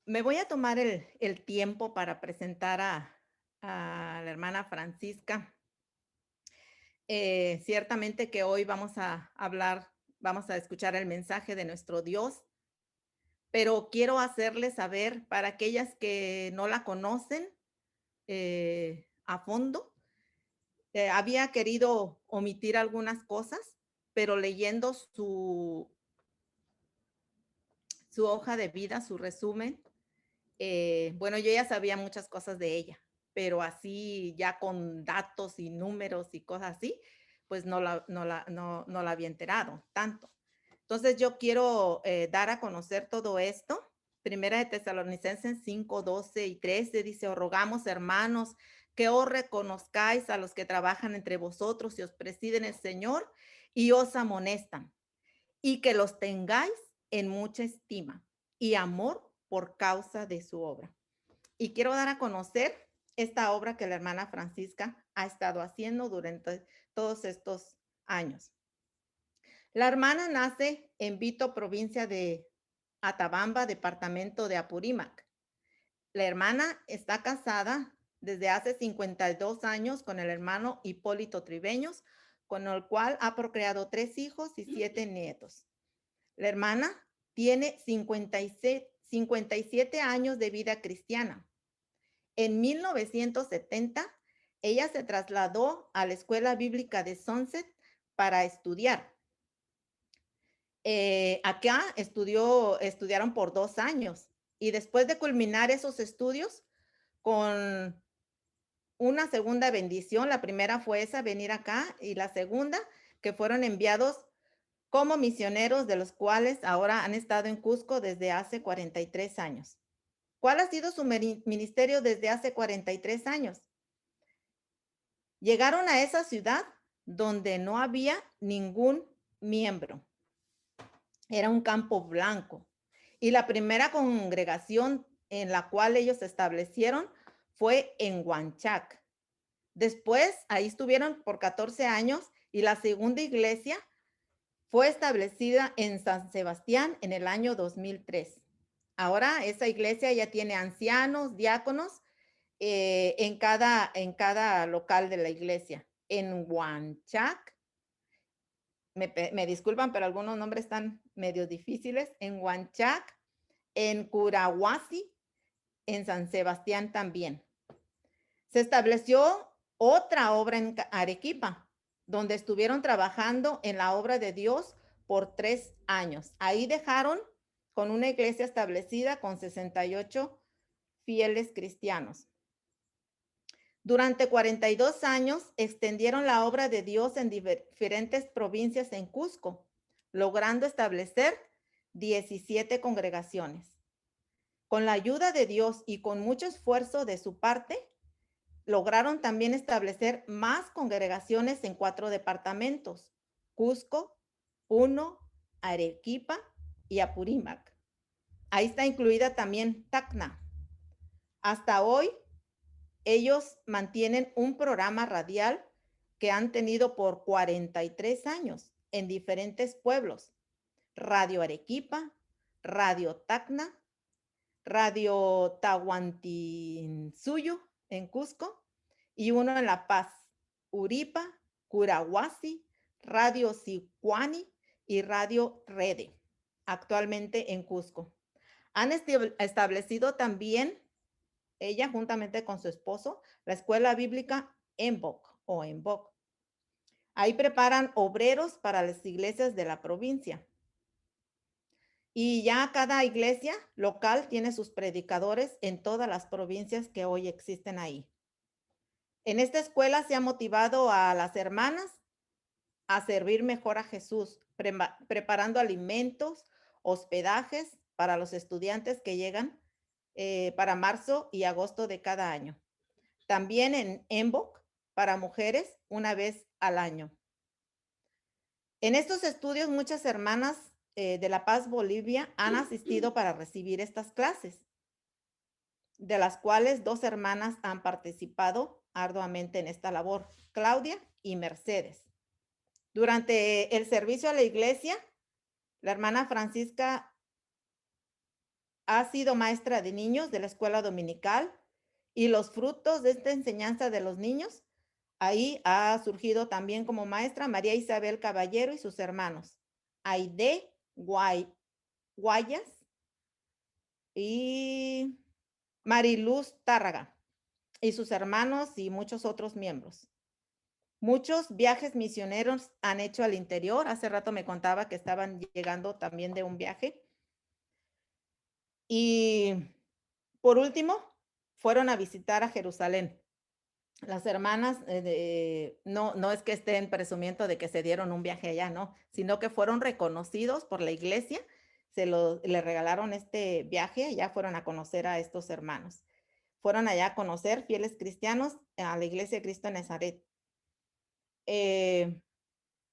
Me voy a tomar el tiempo para presentar a la hermana Francisca. Ciertamente que hoy vamos a hablar, vamos a escuchar el mensaje de nuestro Dios, pero quiero hacerles saber para aquellas que no la conocen a fondo. Había querido omitir algunas cosas, pero leyendo su hoja de vida, su resumen. Bueno, yo ya sabía muchas cosas de ella, pero así ya con datos y números y cosas así, pues no la había enterado tanto. Entonces yo quiero dar a conocer todo esto. Primera de Tesalonicenses 5, 12 y 13 dice: os rogamos, hermanos, que os reconozcáis a los que trabajan entre vosotros y os presiden el Señor y os amonestan, y que los tengáis en mucha estima y amor por causa de su obra. Y quiero dar a conocer esta obra que la hermana Francisca ha estado haciendo durante todos estos años. La hermana nace en Vito, provincia de Atabamba, departamento de Apurímac. La hermana está casada desde hace 52 años con el hermano Hipólito Tribeños, con el cual ha procreado 3 hijos y 7 nietos. La hermana tiene 57 años de vida cristiana. En 1970, ella se trasladó a la Escuela Bíblica de Sunset para estudiar. Acá estudiaron por 2 años y después de culminar esos estudios con una segunda bendición, la primera fue esa, venir acá, y la segunda, que fueron enviados como misioneros, de los cuales ahora han estado en Cusco desde hace 43 años. ¿Cuál ha sido su ministerio desde hace 43 años? Llegaron a esa ciudad donde no había ningún miembro. Era un campo blanco. Y la primera congregación en la cual ellos se establecieron fue en Huanchac. Después, ahí estuvieron por 14 años, y la segunda iglesia fue establecida en San Sebastián en el año 2003. Ahora esa iglesia ya tiene ancianos, diáconos, en cada local de la iglesia. En Huanchac, me disculpan, pero algunos nombres están medio difíciles. En Huanchac, en Curahuasi, en San Sebastián también. Se estableció otra obra en Arequipa, donde estuvieron trabajando en la obra de Dios por 3 años. Ahí dejaron con una iglesia establecida con 68 fieles cristianos. Durante 42 años extendieron la obra de Dios en diferentes provincias en Cusco, logrando establecer 17 congregaciones. Con la ayuda de Dios y con mucho esfuerzo de su parte, lograron también establecer más congregaciones en 4 departamentos: Cusco, Puno, Arequipa y Apurímac. Ahí está incluida también Tacna. Hasta hoy, ellos mantienen un programa radial que han tenido por 43 años en diferentes pueblos: Radio Arequipa, Radio Tacna, Radio Tahuantinsuyo en Cusco, y uno en La Paz, Uripa, Curahuasi, Radio Sicuani y Radio Rede, actualmente en Cusco. Han establecido también, ella juntamente con su esposo, la escuela bíblica Embok. Ahí preparan obreros para las iglesias de la provincia. Y ya cada iglesia local tiene sus predicadores en todas las provincias que hoy existen ahí. En esta escuela se ha motivado a las hermanas a servir mejor a Jesús, preparando alimentos, hospedajes para los estudiantes que llegan para marzo y agosto de cada año. También en Embok, para mujeres, una vez al año. En estos estudios, muchas hermanas de La Paz, Bolivia, han asistido para recibir estas clases, de las cuales 2 hermanas han participado arduamente en esta labor: Claudia y Mercedes. Durante el servicio a la iglesia, la hermana Francisca ha sido maestra de niños de la escuela dominical y los frutos de esta enseñanza de los niños, ahí ha surgido también como maestra María Isabel Caballero y sus hermanos, Aide Guayas y Mariluz Tárraga y sus hermanos y muchos otros miembros. Muchos viajes misioneros han hecho al interior. Hace rato me contaba que estaban llegando también de un viaje. Y por último, fueron a visitar a Jerusalén. Las hermanas no es que estén presumiendo de que se dieron un viaje allá, no, sino que fueron reconocidos por la iglesia, le regalaron este viaje, ya fueron a conocer a estos hermanos. Fueron allá a conocer fieles cristianos a la iglesia de Cristo en Nazaret.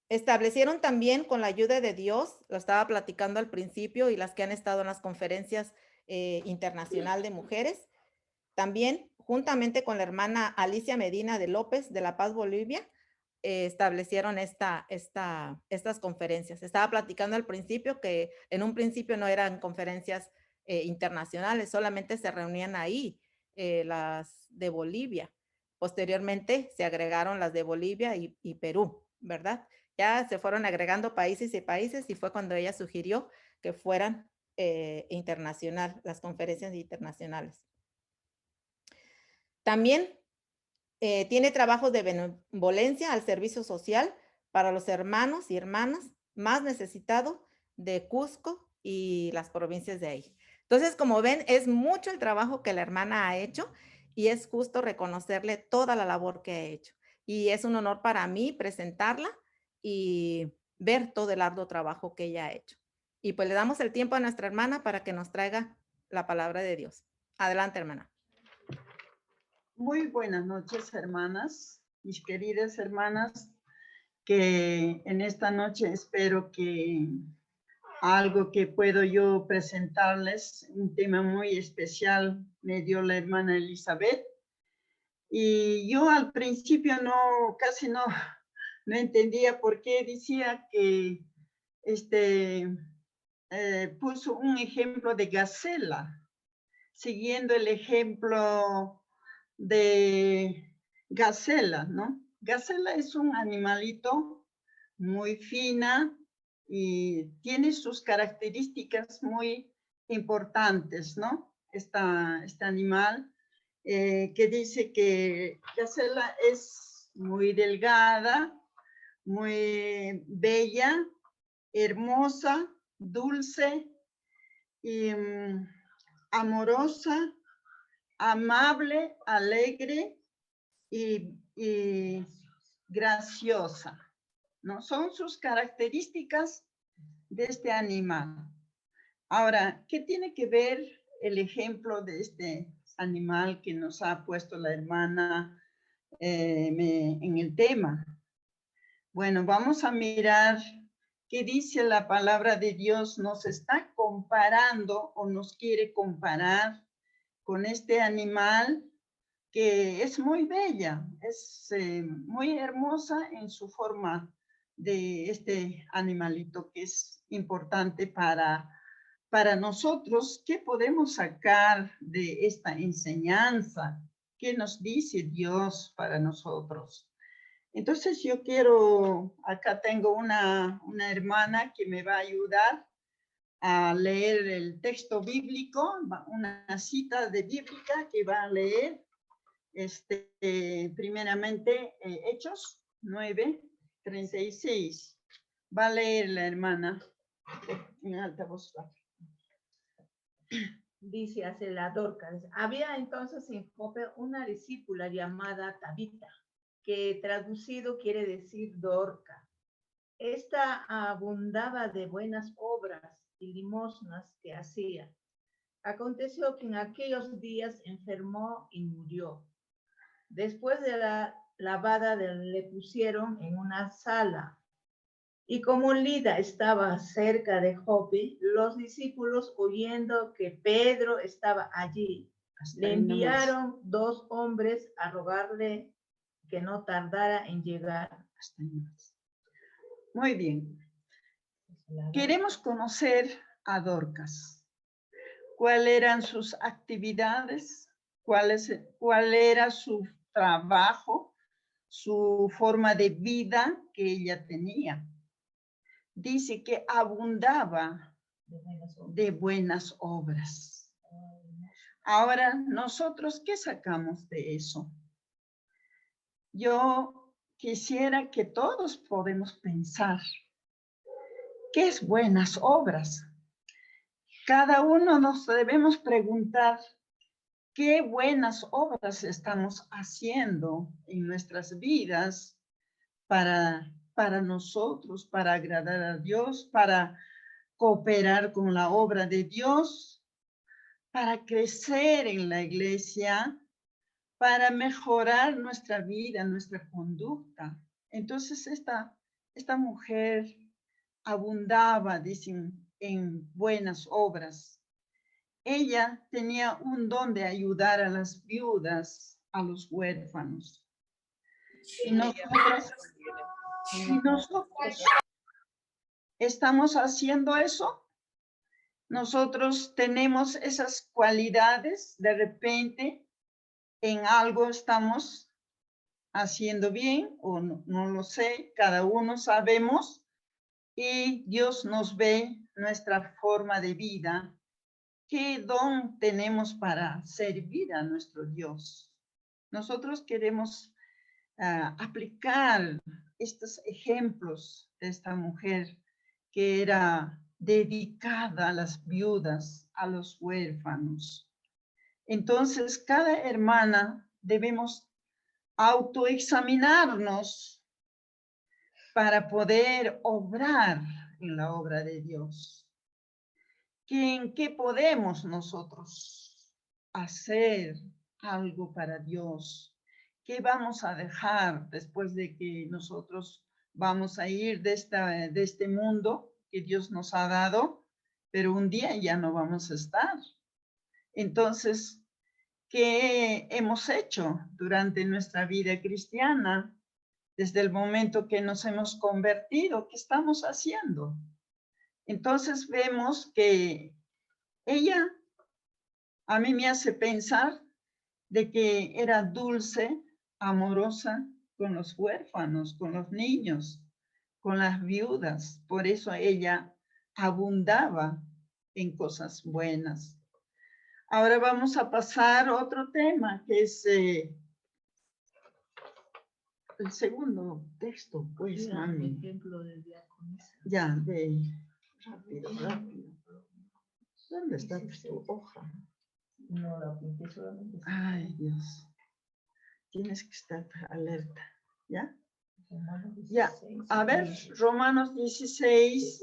Establecieron también con la ayuda de Dios, lo estaba platicando al principio, y las que han estado en las conferencias internacional de mujeres, también juntamente con la hermana Alicia Medina de López de La Paz, Bolivia, establecieron estas conferencias. Estaba platicando al principio que en un principio no eran conferencias internacionales, solamente se reunían ahí las de Bolivia. Posteriormente se agregaron las de Bolivia y Perú, ¿verdad? Ya se fueron agregando países y países y fue cuando ella sugirió que fueran las conferencias internacionales. También tiene trabajos de benevolencia al servicio social para los hermanos y hermanas más necesitados de Cusco y las provincias de ahí. Entonces, como ven, es mucho el trabajo que la hermana ha hecho y es justo reconocerle toda la labor que ha hecho. Y es un honor para mí presentarla y ver todo el arduo trabajo que ella ha hecho. Y pues le damos el tiempo a nuestra hermana para que nos traiga la palabra de Dios. Adelante, hermana. Muy buenas noches, hermanas, mis queridas hermanas, que en esta noche espero que algo que puedo yo presentarles, un tema muy especial, me dio la hermana Elizabeth. Y yo al principio casi no entendía por qué decía que puso un ejemplo de gacela, siguiendo el ejemplo de gacela, ¿no? Gacela es un animalito muy fina y tiene sus características muy importantes, ¿no? Este animal que dice que gacela es muy delgada, muy bella, hermosa, dulce y amorosa, amable, alegre y graciosa, ¿no? Son sus características de este animal. Ahora, ¿qué tiene que ver el ejemplo de este animal que nos ha puesto la hermana en el tema? Bueno, vamos a mirar qué dice la palabra de Dios. Nos está comparando o nos quiere comparar con este animal que es muy bella, es muy hermosa en su forma de este animalito que es importante para nosotros. ¿Qué podemos sacar de esta enseñanza? ¿Qué nos dice Dios para nosotros? Entonces yo acá tengo una hermana que me va a ayudar a leer el texto bíblico, una cita de bíblica que va a leer primeramente Hechos 9:36. Va a leer la hermana en alta voz. Dice hace la Dorcas. Había entonces en Jope una discípula llamada Tabita, que traducido quiere decir Dorca. Esta abundaba de buenas obras y limosnas que hacía. Aconteció que en aquellos días enfermó y murió. Después de la lavada le pusieron en una sala. Y como Lida estaba cerca de Jope, los discípulos, oyendo que Pedro estaba allí, le enviaron 2 hombres a rogarle que no tardara en llegar. Hasta ahí nomás. Muy bien. Queremos conocer a Dorcas. cuáles eran sus actividades, cuál era su trabajo, su forma de vida que ella tenía. Dice que abundaba de buenas obras. Ahora, nosotros, ¿qué sacamos de eso? Yo quisiera que todos podamos pensar, ¿qué es buenas obras? Cada uno nos debemos preguntar, ¿qué buenas obras estamos haciendo en nuestras vidas para nosotros, para agradar a Dios, para cooperar con la obra de Dios, para crecer en la iglesia, para mejorar nuestra vida, nuestra conducta? Entonces esta mujer abundaba, dicen, en buenas obras. Ella tenía un don de ayudar a las viudas, a los huérfanos. Y nosotros estamos haciendo eso. Nosotros tenemos esas cualidades, de repente en algo estamos haciendo bien o no lo sé, cada uno sabemos, y Dios nos ve nuestra forma de vida. ¿Qué don tenemos para servir a nuestro Dios? Nosotros queremos aplicar estos ejemplos de esta mujer que era dedicada a las viudas, a los huérfanos. Entonces, cada hermana debemos autoexaminarnos para poder obrar en la obra de Dios. ¿En qué podemos nosotros hacer algo para Dios? ¿Qué vamos a dejar después de que nosotros vamos a ir de este mundo que Dios nos ha dado? Pero un día ya no vamos a estar. Entonces, ¿qué hemos hecho durante nuestra vida cristiana? Desde el momento que nos hemos convertido, ¿qué estamos haciendo? Entonces vemos que ella a mí me hace pensar de que era dulce, amorosa con los huérfanos, con los niños, con las viudas. Por eso ella abundaba en cosas buenas. Ahora vamos a pasar a otro tema, que es el segundo texto, pues, mami. Ejemplo de diaconisa. Ya, rápido. ¿Dónde está tu hoja? No la apunté solamente. Ay, Dios. Tienes que estar alerta, ¿ya? Ya, a ver, Romanos 16,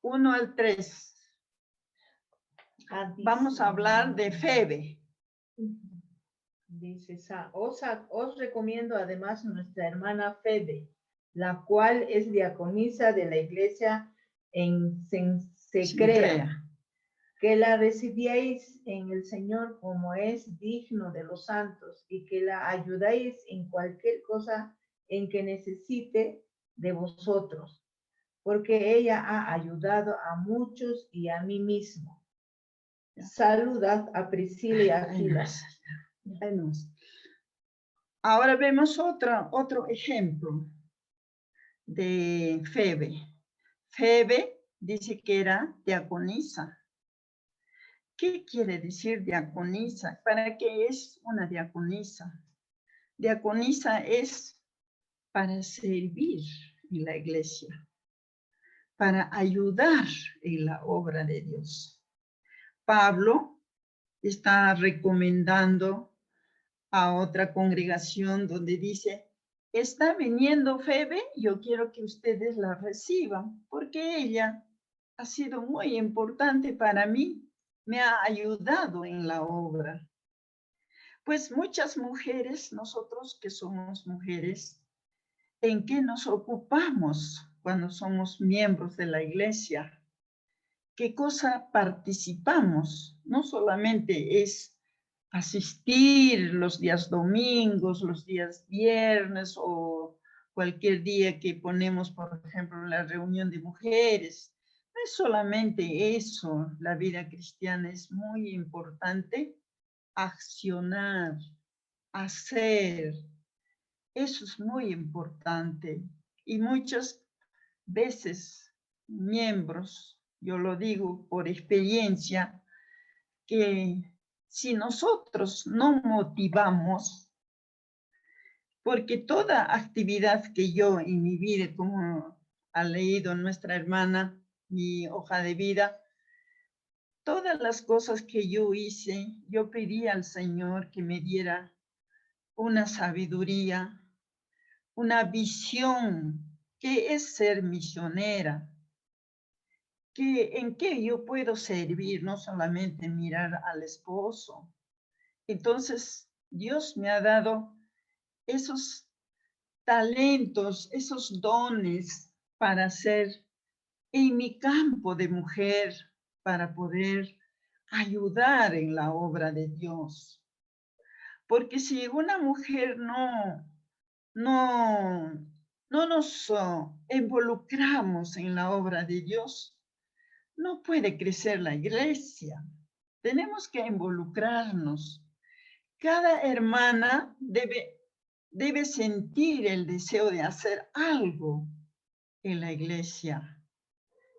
1 al 3. Vamos a hablar de Febe. Dice, os recomiendo además a nuestra hermana Febe, la cual es diaconisa de la iglesia en Cencrea, que la recibíais en el Señor como es digno de los santos, y que la ayudáis en cualquier cosa en que necesite de vosotros, porque ella ha ayudado a muchos y a mí mismo. Saludad a Priscila y a Aquila. Ahora vemos otro ejemplo de Febe. Febe dice que era diaconisa. ¿Qué quiere decir diaconisa? ¿Para qué es una diaconisa? Diaconisa es para servir en la iglesia, para ayudar en la obra de Dios. Pablo está recomendando a otra congregación donde dice, está viniendo Febe, yo quiero que ustedes la reciban, porque ella ha sido muy importante para mí, me ha ayudado en la obra. Pues muchas mujeres, nosotros que somos mujeres, ¿en qué nos ocupamos cuando somos miembros de la iglesia? ¿Qué cosa participamos? No solamente es asistir los días domingos, los días viernes o cualquier día que ponemos, por ejemplo, la reunión de mujeres. No es solamente eso, la vida cristiana es muy importante, accionar, hacer, eso es muy importante. Y muchas veces miembros, yo lo digo por experiencia, que si nosotros no motivamos, porque toda actividad que yo en mi vida, como ha leído nuestra hermana, mi hoja de vida, todas las cosas que yo hice, yo pedí al Señor que me diera una sabiduría, una visión, que es ser misionera, que en qué yo puedo servir, no solamente mirar al esposo. Entonces, Dios me ha dado esos talentos, esos dones para hacer en mi campo de mujer, para poder ayudar en la obra de Dios. Porque si una mujer no nos involucramos en la obra de Dios, no puede crecer la iglesia. Tenemos que involucrarnos. Cada hermana debe sentir el deseo de hacer algo en la iglesia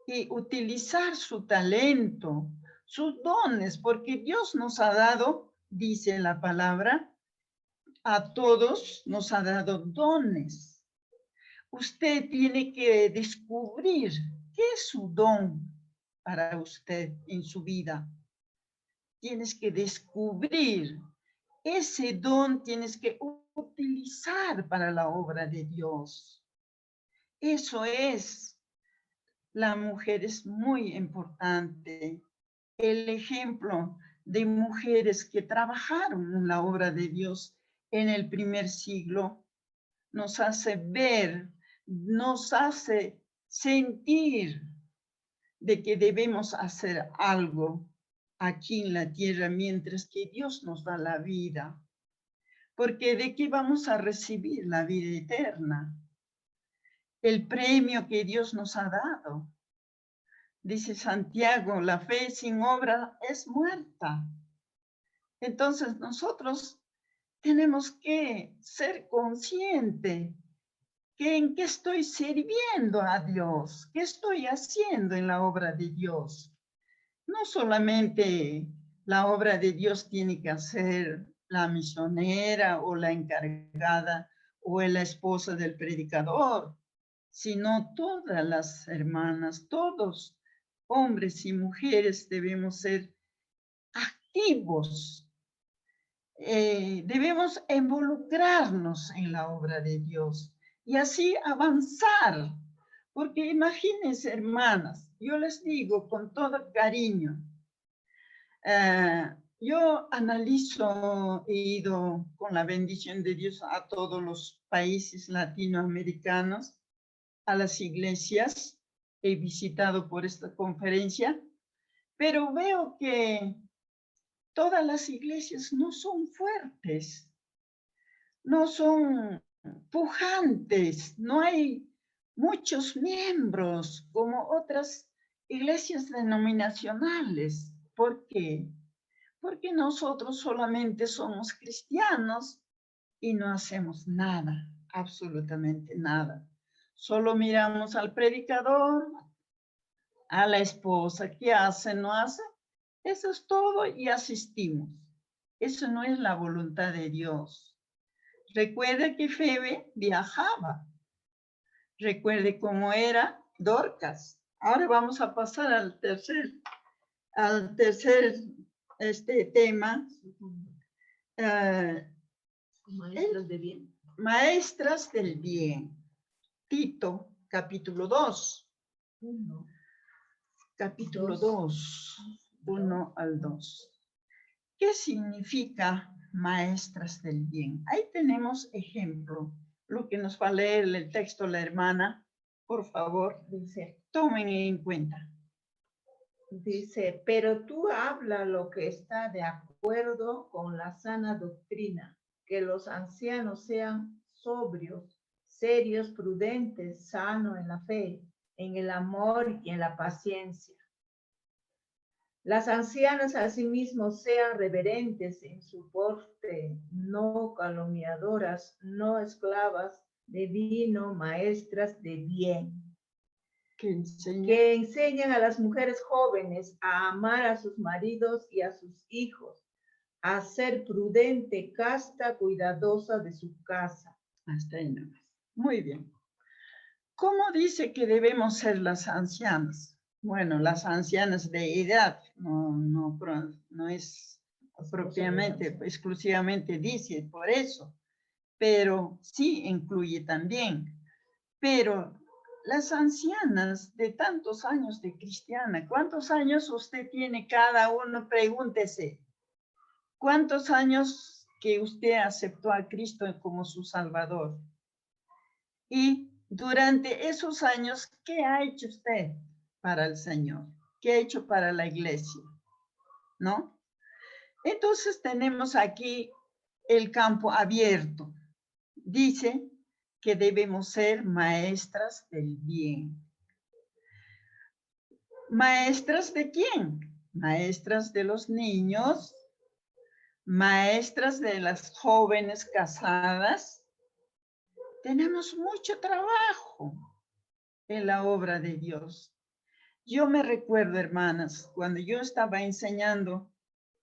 y utilizar su talento, sus dones, porque Dios nos ha dado, dice la palabra, a todos nos ha dado dones. Usted tiene que descubrir qué es su don para usted en su vida. Tienes que descubrir ese don, tienes que utilizar para la obra de Dios. Eso es, la mujer es muy importante. El ejemplo de mujeres que trabajaron en la obra de Dios en el primer siglo nos hace ver, nos hace sentir de que debemos hacer algo aquí en la tierra mientras que Dios nos da la vida. Porque ¿de qué vamos a recibir la vida eterna? El premio que Dios nos ha dado. Dice Santiago, la fe sin obra es muerta. Entonces nosotros tenemos que ser conscientes que en qué estoy sirviendo a Dios, qué estoy haciendo en la obra de Dios. No solamente la obra de Dios tiene que hacer la misionera o la encargada o la esposa del predicador, sino todas las hermanas, todos, hombres y mujeres, debemos ser activos. Debemos involucrarnos en la obra de Dios y así avanzar. Porque imagínense, hermanas, yo les digo con todo cariño, yo analizo, he ido con la bendición de Dios a todos los países latinoamericanos, a las iglesias, he visitado por esta conferencia, pero veo que todas las iglesias no son fuertes, no son pujantes, no hay muchos miembros como otras iglesias denominacionales. ¿Por qué? Porque nosotros solamente somos cristianos y no hacemos nada, absolutamente nada. Solo miramos al predicador, a la esposa, ¿qué hace, no hace? Eso es todo y asistimos. Eso no es la voluntad de Dios. Recuerde que Febe viajaba. Recuerde cómo era Dorcas. Ahora vamos a pasar al tercer tema. Maestras de bien. Maestras del bien. Tito, capítulo 2. Capítulo 2, 1 al 2. ¿Qué significa maestras del bien? Ahí tenemos ejemplo. Lo que nos va a leer el texto la hermana, por favor, Dice, tomen en cuenta. Dice, pero tú habla lo que está de acuerdo con la sana doctrina, que los ancianos sean sobrios, serios, prudentes, sanos en la fe, en el amor y en la paciencia. Las ancianas asimismo sean reverentes en su porte, no calumniadoras, no esclavas de vino, maestras de bien, Que enseña. que enseñan a las mujeres jóvenes a amar a sus maridos y a sus hijos, a ser prudente, casta, cuidadosa de su casa. Hasta ahí nomás. Muy bien. ¿Cómo dice que debemos ser las ancianas? Bueno, las ancianas de edad, no es propiamente, exclusivamente dice por eso, pero sí incluye también. Pero las ancianas de tantos años de cristiana, ¿cuántos años usted tiene cada uno? Pregúntese. ¿Cuántos años que usted aceptó a Cristo como su Salvador? Y durante esos años, ¿qué ha hecho usted para el Señor? ¿Qué ha hecho para la iglesia? ¿No? Entonces tenemos aquí el campo abierto. Dice que debemos ser maestras del bien. ¿Maestras de quién? Maestras de los niños, maestras de las jóvenes casadas. Tenemos mucho trabajo en la obra de Dios. Yo me recuerdo, hermanas, cuando yo estaba enseñando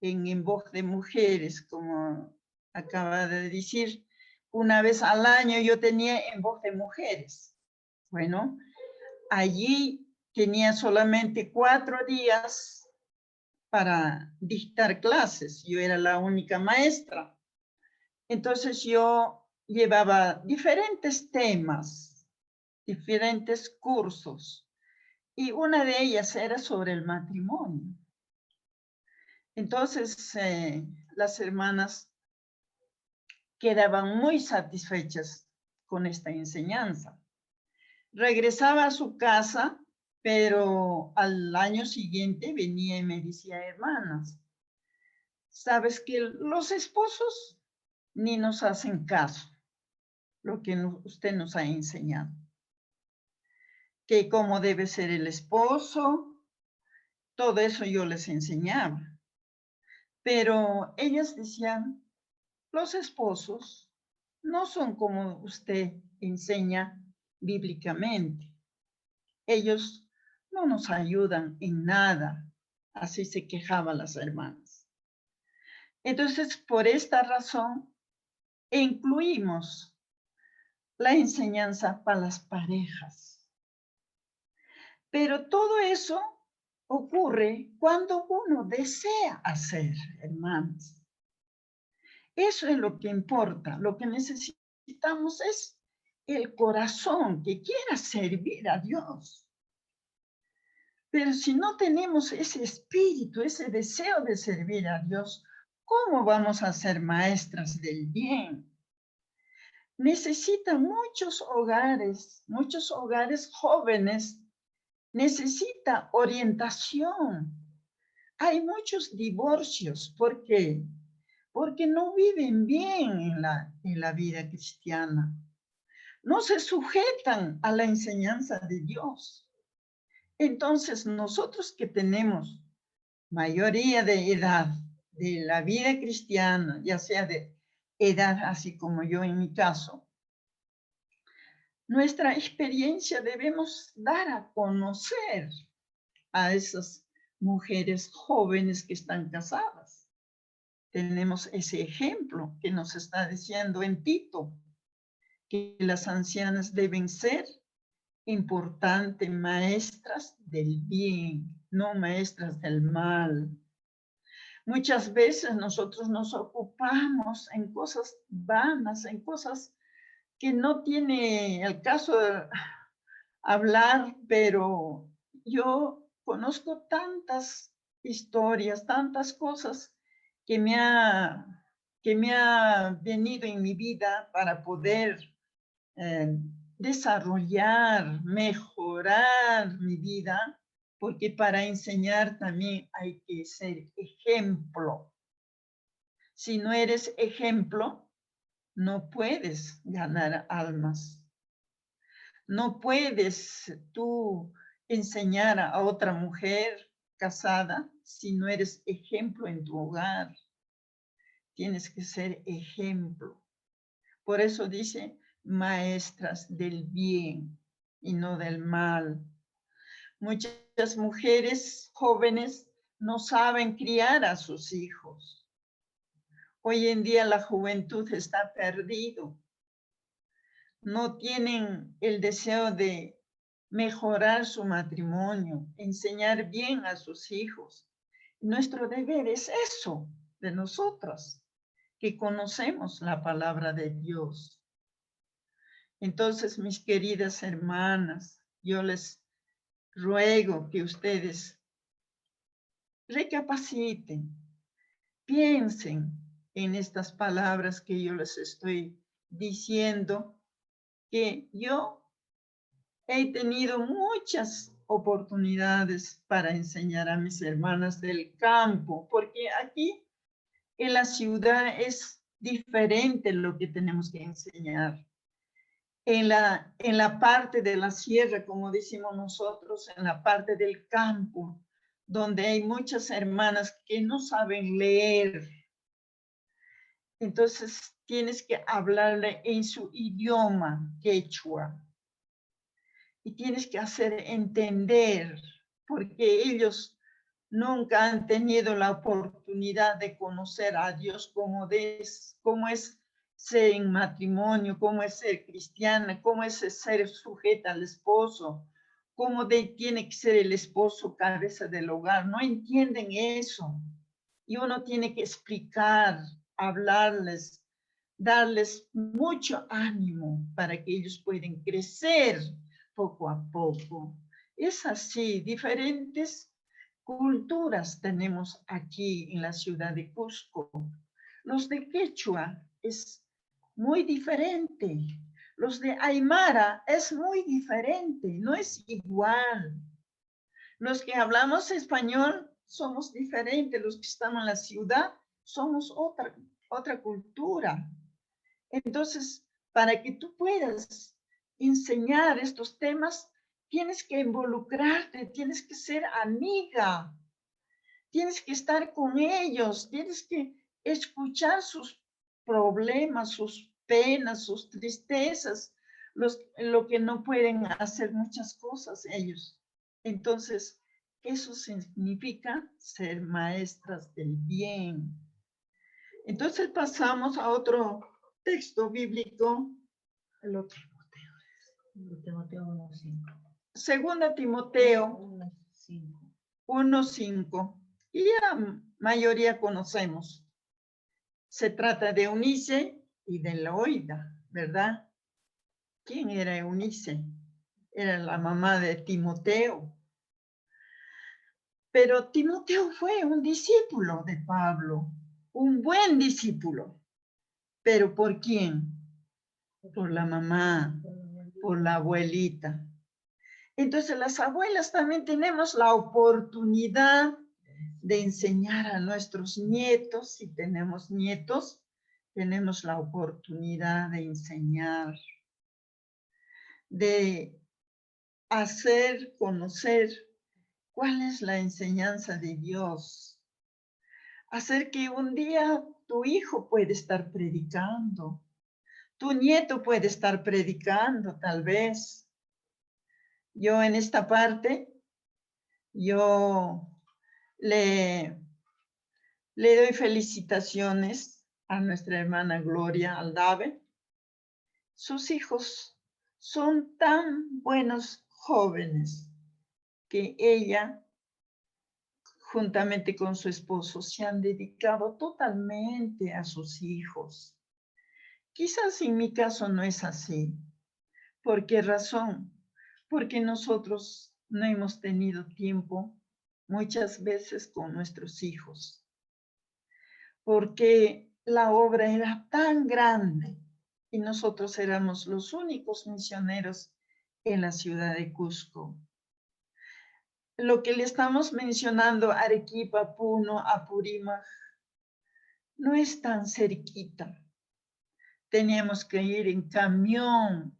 en voz de mujeres, como acaba de decir, una vez al año yo tenía en voz de mujeres. Bueno, allí tenía solamente 4 días para dictar clases. Yo era la única maestra. Entonces yo llevaba diferentes temas, diferentes cursos. Y una de ellas era sobre el matrimonio. Entonces, las hermanas quedaban muy satisfechas con esta enseñanza. Regresaba a su casa, pero al año siguiente venía y me decía, hermanas, ¿sabes que los esposos ni nos hacen caso lo que usted nos ha enseñado? Que cómo debe ser el esposo, todo eso yo les enseñaba. Pero ellas decían, los esposos no son como usted enseña bíblicamente. Ellos no nos ayudan en nada. Así se quejaban las hermanas. Entonces, por esta razón, incluimos la enseñanza para las parejas. Pero todo eso ocurre cuando uno desea hacer, hermanos. Eso es lo que importa. Lo que necesitamos es el corazón que quiera servir a Dios. Pero si no tenemos ese espíritu, ese deseo de servir a Dios, ¿cómo vamos a ser maestras del bien? Necesita muchos hogares jóvenes, necesita orientación. Hay muchos divorcios. ¿Por qué? Porque no viven bien en la vida cristiana. No se sujetan a la enseñanza de Dios. Entonces, nosotros que tenemos mayoría de edad de la vida cristiana, ya sea de edad así como yo en mi caso, nuestra experiencia debemos dar a conocer a esas mujeres jóvenes que están casadas. Tenemos ese ejemplo que nos está diciendo en Tito, que las ancianas deben ser importantes maestras del bien, no maestras del mal. Muchas veces nosotros nos ocupamos en cosas vanas, en cosas que no tiene el caso de hablar, pero yo conozco tantas historias, tantas cosas que me ha venido en mi vida para poder desarrollar, mejorar mi vida, porque para enseñar también hay que ser ejemplo. Si no eres ejemplo, no puedes ganar almas. No puedes tú enseñar a otra mujer casada si no eres ejemplo en tu hogar. Tienes que ser ejemplo. Por eso dice maestras del bien y no del mal. Muchas mujeres jóvenes no saben criar a sus hijos. Hoy en día la juventud está perdido. No tienen el deseo de mejorar su matrimonio, enseñar bien a sus hijos. Nuestro deber es eso de nosotras, que conocemos la palabra de Dios. Entonces, mis queridas hermanas, yo les ruego que ustedes recapaciten, piensen en estas palabras que yo les estoy diciendo, que yo he tenido muchas oportunidades para enseñar a mis hermanas del campo, porque aquí en la ciudad es diferente lo que tenemos que enseñar. En la parte de la sierra, como decimos nosotros, en la parte del campo, donde hay muchas hermanas que no saben leer. Entonces tienes que hablarle en su idioma quechua. Y tienes que hacer entender, porque ellos nunca han tenido la oportunidad de conocer a Dios cómo es ser en matrimonio, cómo es ser cristiana, cómo es ser sujeta al esposo, tiene que ser el esposo cabeza del hogar. No entienden eso. Y uno tiene que explicar, hablarles, darles mucho ánimo para que ellos puedan crecer poco a poco. Es así, diferentes culturas tenemos aquí en la ciudad de Cusco. Los de Quechua es muy diferente. Los de Aymara es muy diferente, no es igual. Los que hablamos español somos diferentes, los que estamos en la ciudad somos otra cultura. Entonces, para que tú puedas enseñar estos temas, tienes que involucrarte, tienes que ser amiga, tienes que estar con ellos, tienes que escuchar sus problemas, sus penas, sus tristezas, lo que no pueden hacer muchas cosas ellos. Entonces, eso significa ser maestras del bien. Entonces pasamos a otro texto bíblico, el otro Timoteo 1:5. Segunda Timoteo 1:5, y la mayoría conocemos. Se trata de Eunice y de Loida, ¿verdad? ¿Quién era Eunice? Era la mamá de Timoteo. Pero Timoteo fue un discípulo de Pablo, un buen discípulo. ¿Pero por quién? Por la mamá, por la abuelita. Entonces las abuelas también tenemos la oportunidad de enseñar a nuestros nietos. Si tenemos nietos, tenemos la oportunidad de enseñar, de hacer conocer cuál es la enseñanza de Dios. Hacer que un día tu hijo puede estar predicando, tu nieto puede estar predicando tal vez. Yo en esta parte, yo le doy felicitaciones a nuestra hermana Gloria Aldave. Sus hijos son tan buenos jóvenes que ella, juntamente con su esposo, se han dedicado totalmente a sus hijos. Quizás en mi caso no es así. ¿Por qué razón? Porque nosotros no hemos tenido tiempo muchas veces con nuestros hijos. Porque la obra era tan grande y nosotros éramos los únicos misioneros en la ciudad de Cusco. Lo que le estamos mencionando, Arequipa, Puno, Apurímac, no es tan cerquita. Teníamos que ir en camión,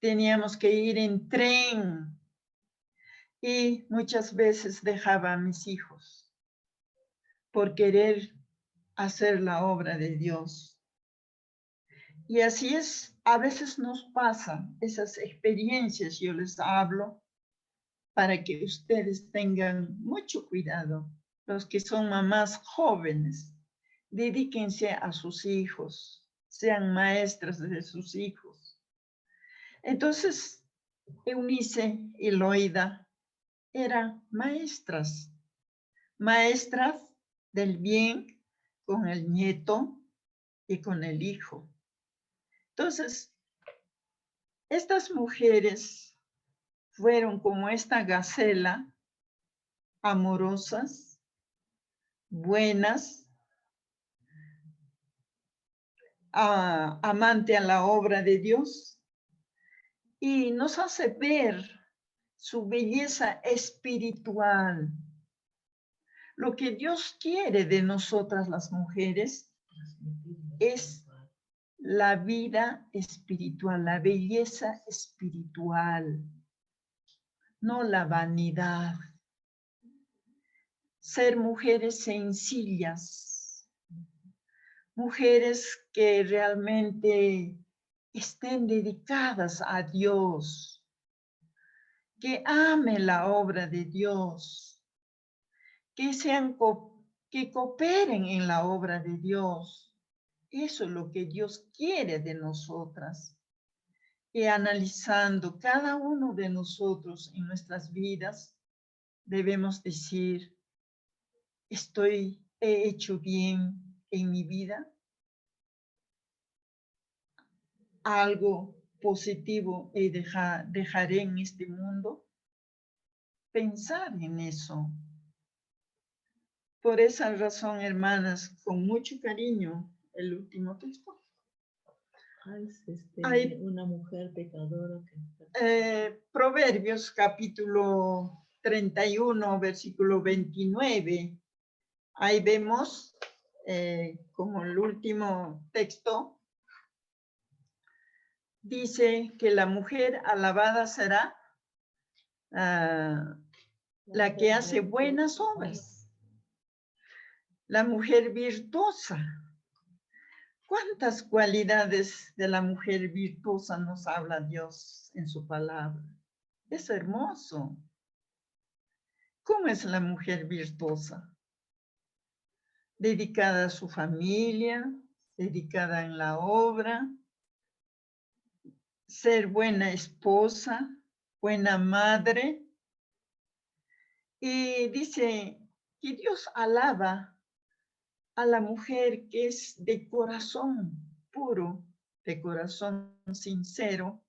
teníamos que ir en tren y muchas veces dejaba a mis hijos por querer hacer la obra de Dios. Y así es, a veces nos pasan esas experiencias, yo les hablo para que ustedes tengan mucho cuidado. Los que son mamás jóvenes, dedíquense a sus hijos, sean maestras de sus hijos. Entonces, Eunice y Loida eran maestras del bien con el nieto y con el hijo. Entonces, estas mujeres fueron como esta gacela, amorosas, buenas, amante a la obra de Dios, y nos hace ver su belleza espiritual. Lo que Dios quiere de nosotras las mujeres es la vida espiritual, la belleza espiritual, no la vanidad. Ser mujeres sencillas, mujeres que realmente estén dedicadas a Dios, que amen la obra de Dios, que cooperen en la obra de Dios. Eso es lo que Dios quiere de nosotras. Y analizando cada uno de nosotros en nuestras vidas, debemos decir, ¿he hecho bien en mi vida? ¿Algo positivo dejaré en este mundo? Pensar en eso. Por esa razón, hermanas, con mucho cariño, el último texto. Hay una mujer pecadora Proverbios capítulo 31, versículo 29. Ahí vemos, como el último texto, dice que la mujer alabada será la que hace buenas obras. La mujer virtuosa. ¿Cuántas cualidades de la mujer virtuosa nos habla Dios en su palabra? Es hermoso. ¿Cómo es la mujer virtuosa? Dedicada a su familia, dedicada en la obra, ser buena esposa, buena madre. Y dice que Dios alaba a la mujer que es de corazón puro, de corazón sincero,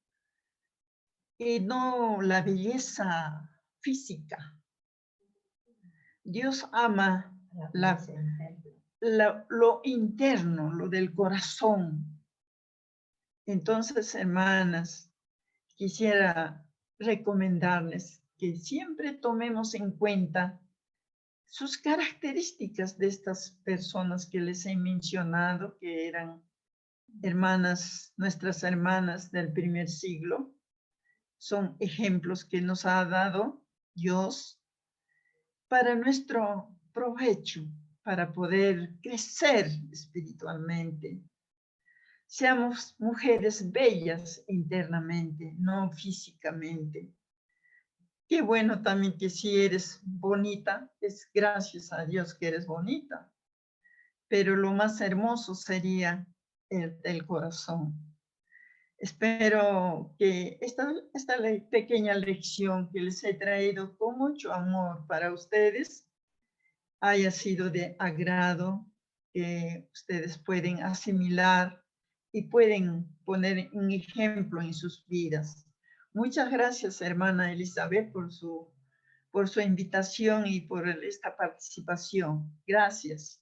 y no la belleza física. Dios ama lo interno, lo del corazón. Entonces, hermanas, quisiera recomendarles que siempre tomemos en cuenta sus características de estas personas que les he mencionado, que eran hermanas, nuestras hermanas del primer siglo. Son ejemplos que nos ha dado Dios para nuestro provecho, para poder crecer espiritualmente. Seamos mujeres bellas internamente, no físicamente. Qué bueno también que si eres bonita, es gracias a Dios que eres bonita. Pero lo más hermoso sería el corazón. Espero que esta pequeña lección que les he traído con mucho amor para ustedes haya sido de agrado, que ustedes pueden asimilar y pueden poner un ejemplo en sus vidas. Muchas gracias, hermana Elizabeth, por su invitación y por esta participación. Gracias.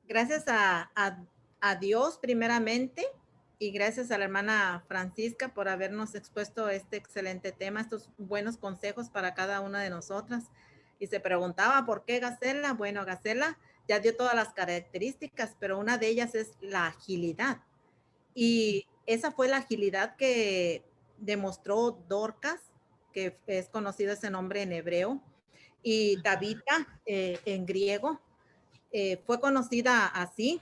Gracias a Dios primeramente y gracias a la hermana Francisca por habernos expuesto este excelente tema, estos buenos consejos para cada una de nosotras. Y se preguntaba por qué Gacela. Bueno, Gacela ya dio todas las características, pero una de ellas es la agilidad. Y esa fue la agilidad que demostró Dorcas, que es conocido ese nombre en hebreo, y Tabita en griego. Fue conocida así.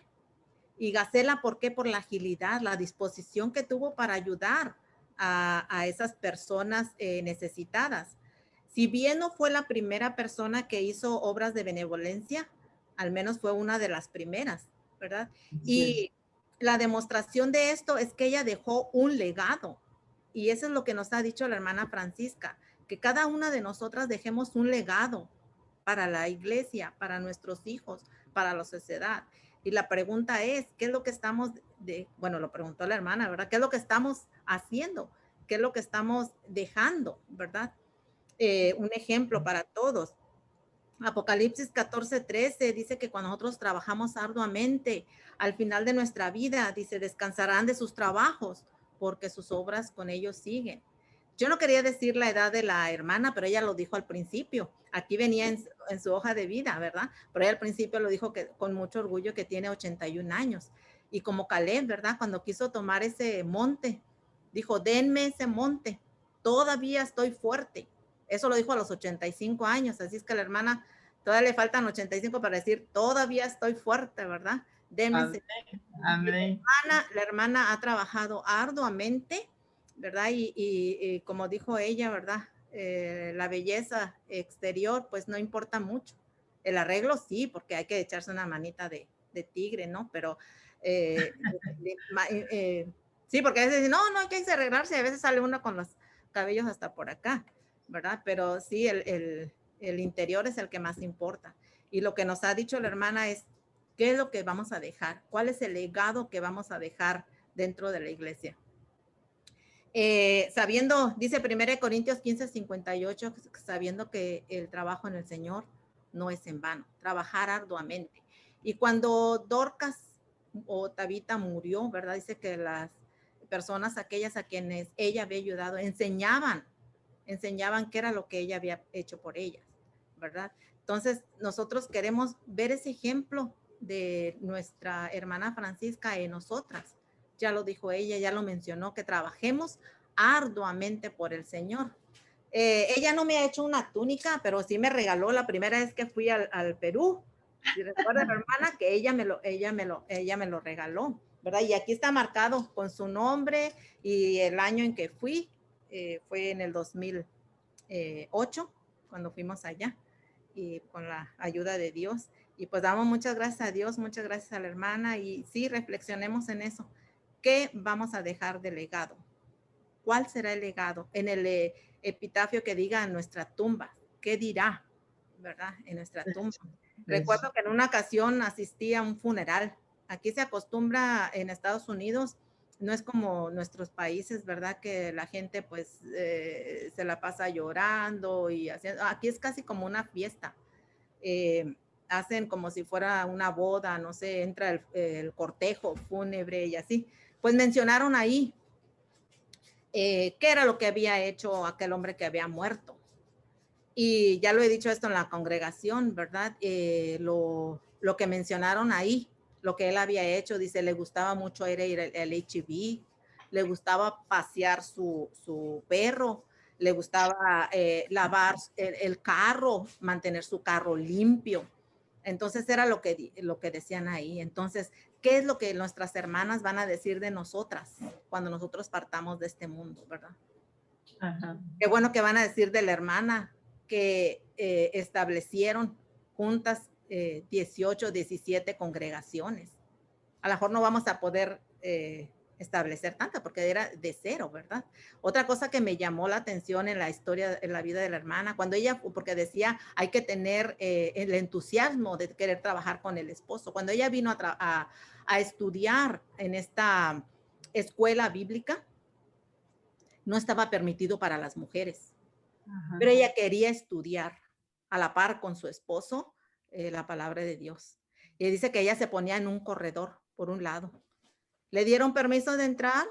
Y Gacela, ¿por qué? Por la agilidad, la disposición que tuvo para ayudar a esas personas necesitadas. Si bien no fue la primera persona que hizo obras de benevolencia, al menos fue una de las primeras, ¿verdad? Sí. Y la demostración de esto es que ella dejó un legado. Y eso es lo que nos ha dicho la hermana Francisca, que cada una de nosotras dejemos un legado para la iglesia, para nuestros hijos, para la sociedad. Y la pregunta es, ¿qué es lo que estamos, bueno, lo preguntó la hermana, ¿verdad? ¿Qué es lo que estamos haciendo? ¿Qué es lo que estamos dejando, verdad? Un ejemplo para todos. Apocalipsis 14:13 dice que cuando nosotros trabajamos arduamente, al final de nuestra vida, dice, descansarán de sus trabajos porque sus obras con ellos siguen. Yo no quería decir la edad de la hermana, pero ella lo dijo al principio. Aquí venía en su hoja de vida, ¿verdad? Pero ella al principio lo dijo que, con mucho orgullo, que tiene 81 años. Y como Caleb, ¿verdad? Cuando quiso tomar ese monte, dijo, denme ese monte, todavía estoy fuerte. Eso lo dijo a los 85 años, así es que la hermana todavía le faltan 85 para decir, todavía estoy fuerte, ¿verdad? Denme ese. Amén. La hermana ha trabajado arduamente, ¿verdad? Y como dijo ella, ¿verdad? La belleza exterior, pues no importa mucho. El arreglo sí, porque hay que echarse una manita de tigre, ¿no? Pero sí, porque a veces no hay que arreglarse, a veces sale uno con los cabellos hasta por acá, ¿verdad? Pero sí, el interior es el que más importa. Y lo que nos ha dicho la hermana es, ¿qué es lo que vamos a dejar? ¿Cuál es el legado que vamos a dejar dentro de la iglesia? Sabiendo, dice 1 Corintios 15:58, sabiendo que el trabajo en el Señor no es en vano, trabajar arduamente. Y cuando Dorcas o Tabita murió, ¿verdad? Dice que las personas, aquellas a quienes ella había ayudado, enseñaban qué era lo que ella había hecho por ellas, ¿verdad? Entonces, nosotros queremos ver ese ejemplo de nuestra hermana Francisca en nosotras. Ya lo dijo ella, ya lo mencionó, que trabajemos arduamente por el Señor. Ella no me ha hecho una túnica, pero sí me regaló la primera vez que fui al Perú. Si recuerda, hermana, que ella me lo regaló, ¿verdad? Y aquí está marcado con su nombre y el año en que fui. Fue en el 2008, cuando fuimos allá, y con la ayuda de Dios. Y pues damos muchas gracias a Dios, muchas gracias a la hermana, y sí, reflexionemos en eso. ¿Qué vamos a dejar de legado? ¿Cuál será el legado? En el epitafio que diga en nuestra tumba, ¿qué dirá? ¿Verdad? En nuestra tumba. Recuerdo que en una ocasión asistí a un funeral. Aquí se acostumbra en Estados Unidos, no es como nuestros países, ¿verdad? Que la gente pues se la pasa llorando y haciendo, aquí es casi como una fiesta. Hacen como si fuera una boda, no sé, entra el cortejo fúnebre y así. Pues mencionaron ahí qué era lo que había hecho aquel hombre que había muerto. Y ya lo he dicho esto en la congregación, ¿verdad? Lo que mencionaron ahí, lo que él había hecho, dice, le gustaba mucho ir al H-E-B, le gustaba pasear su perro, le gustaba lavar el carro, mantener su carro limpio. Entonces era lo que decían ahí. Entonces, ¿qué es lo que nuestras hermanas van a decir de nosotras cuando nosotros partamos de este mundo, verdad? Ajá. Qué bueno que van a decir de la hermana que establecieron juntas 18, 17 congregaciones. A lo mejor no vamos a poder establecer tantas porque era de cero, ¿verdad? Otra cosa que me llamó la atención en la historia, en la vida de la hermana, cuando ella, porque decía, hay que tener el entusiasmo de querer trabajar con el esposo. Cuando ella vino a estudiar en esta escuela bíblica, no estaba permitido para las mujeres. Ajá. Pero ella quería estudiar a la par con su esposo la palabra de Dios. Y dice que ella se ponía en un corredor por un lado. ¿Le dieron permiso de entrar?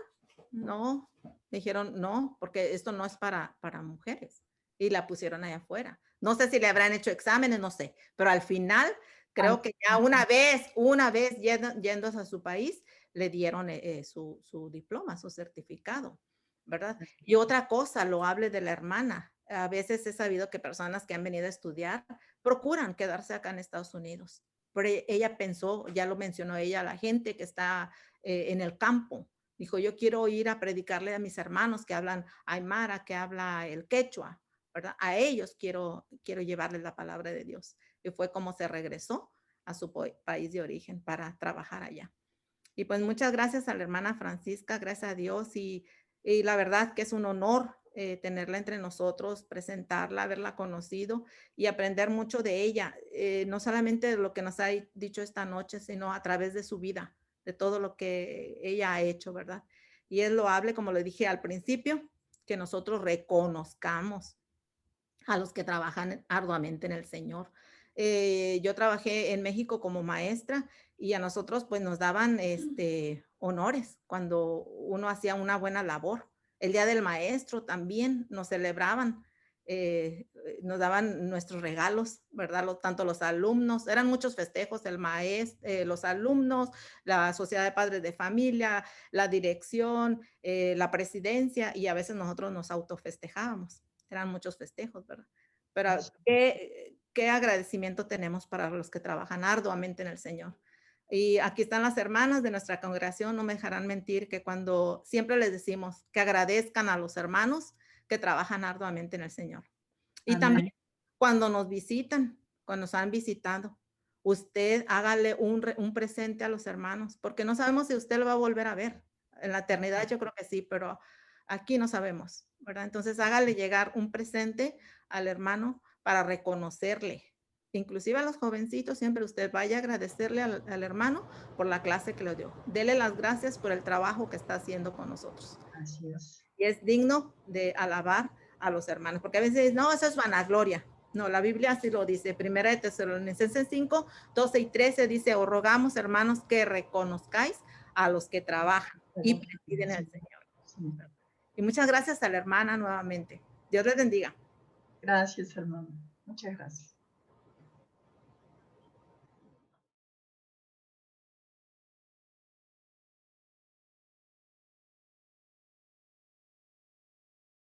No. Dijeron, no, porque esto no es para mujeres. Y la pusieron allá afuera. No sé si le habrán hecho exámenes, no sé. Pero al final Creo que ya una vez yendo a su país, le dieron su diploma, su certificado, ¿verdad? Y otra cosa, lo hable de la hermana. A veces he sabido que personas que han venido a estudiar procuran quedarse acá en Estados Unidos. Pero ella pensó, ya lo mencionó ella, la gente que está en el campo. Dijo, yo quiero ir a predicarle a mis hermanos que hablan aymara, que habla el quechua, ¿verdad? A ellos quiero llevarles la palabra de Dios. Y fue como se regresó a su país de origen para trabajar allá. Y pues muchas gracias a la hermana Francisca, gracias a Dios. Y la verdad que es un honor tenerla entre nosotros, presentarla, haberla conocido y aprender mucho de ella, no solamente de lo que nos ha dicho esta noche, sino a través de su vida, de todo lo que ella ha hecho, ¿verdad? Y es loable, como le dije al principio, que nosotros reconozcamos a los que trabajan arduamente en el Señor. Yo trabajé en México como maestra y a nosotros pues nos daban honores cuando uno hacía una buena labor. El Día del Maestro también nos celebraban, nos daban nuestros regalos, ¿verdad? Tanto los alumnos, eran muchos festejos, el maestro, los alumnos, la Sociedad de Padres de Familia, la dirección, la presidencia y a veces nosotros nos autofestejábamos. Eran muchos festejos, ¿verdad? Pero qué agradecimiento tenemos para los que trabajan arduamente en el Señor. Y aquí están las hermanas de nuestra congregación, no me dejarán mentir que cuando siempre les decimos que agradezcan a los hermanos que trabajan arduamente en el Señor. Y Amén. también cuando nos visitan, cuando nos han visitado, usted hágale un presente a los hermanos, porque no sabemos si usted lo va a volver a ver. En la eternidad yo creo que sí, pero aquí no sabemos, ¿verdad? Entonces hágale llegar un presente al hermano para reconocerle. Inclusive a los jovencitos, siempre usted vaya a agradecerle al hermano por la clase que le dio. Dele las gracias por el trabajo que está haciendo con nosotros. Así es. Y es digno de alabar a los hermanos, porque a veces, no, eso es vanagloria. No, la Biblia así lo dice. Primera de Tesalonicenses 5, 12 y 13 dice, os rogamos, hermanos, que reconozcáis a los que trabajan y presiden el Señor. Sí. Y muchas gracias a la hermana nuevamente. Dios les bendiga. Gracias, hermano. Muchas gracias.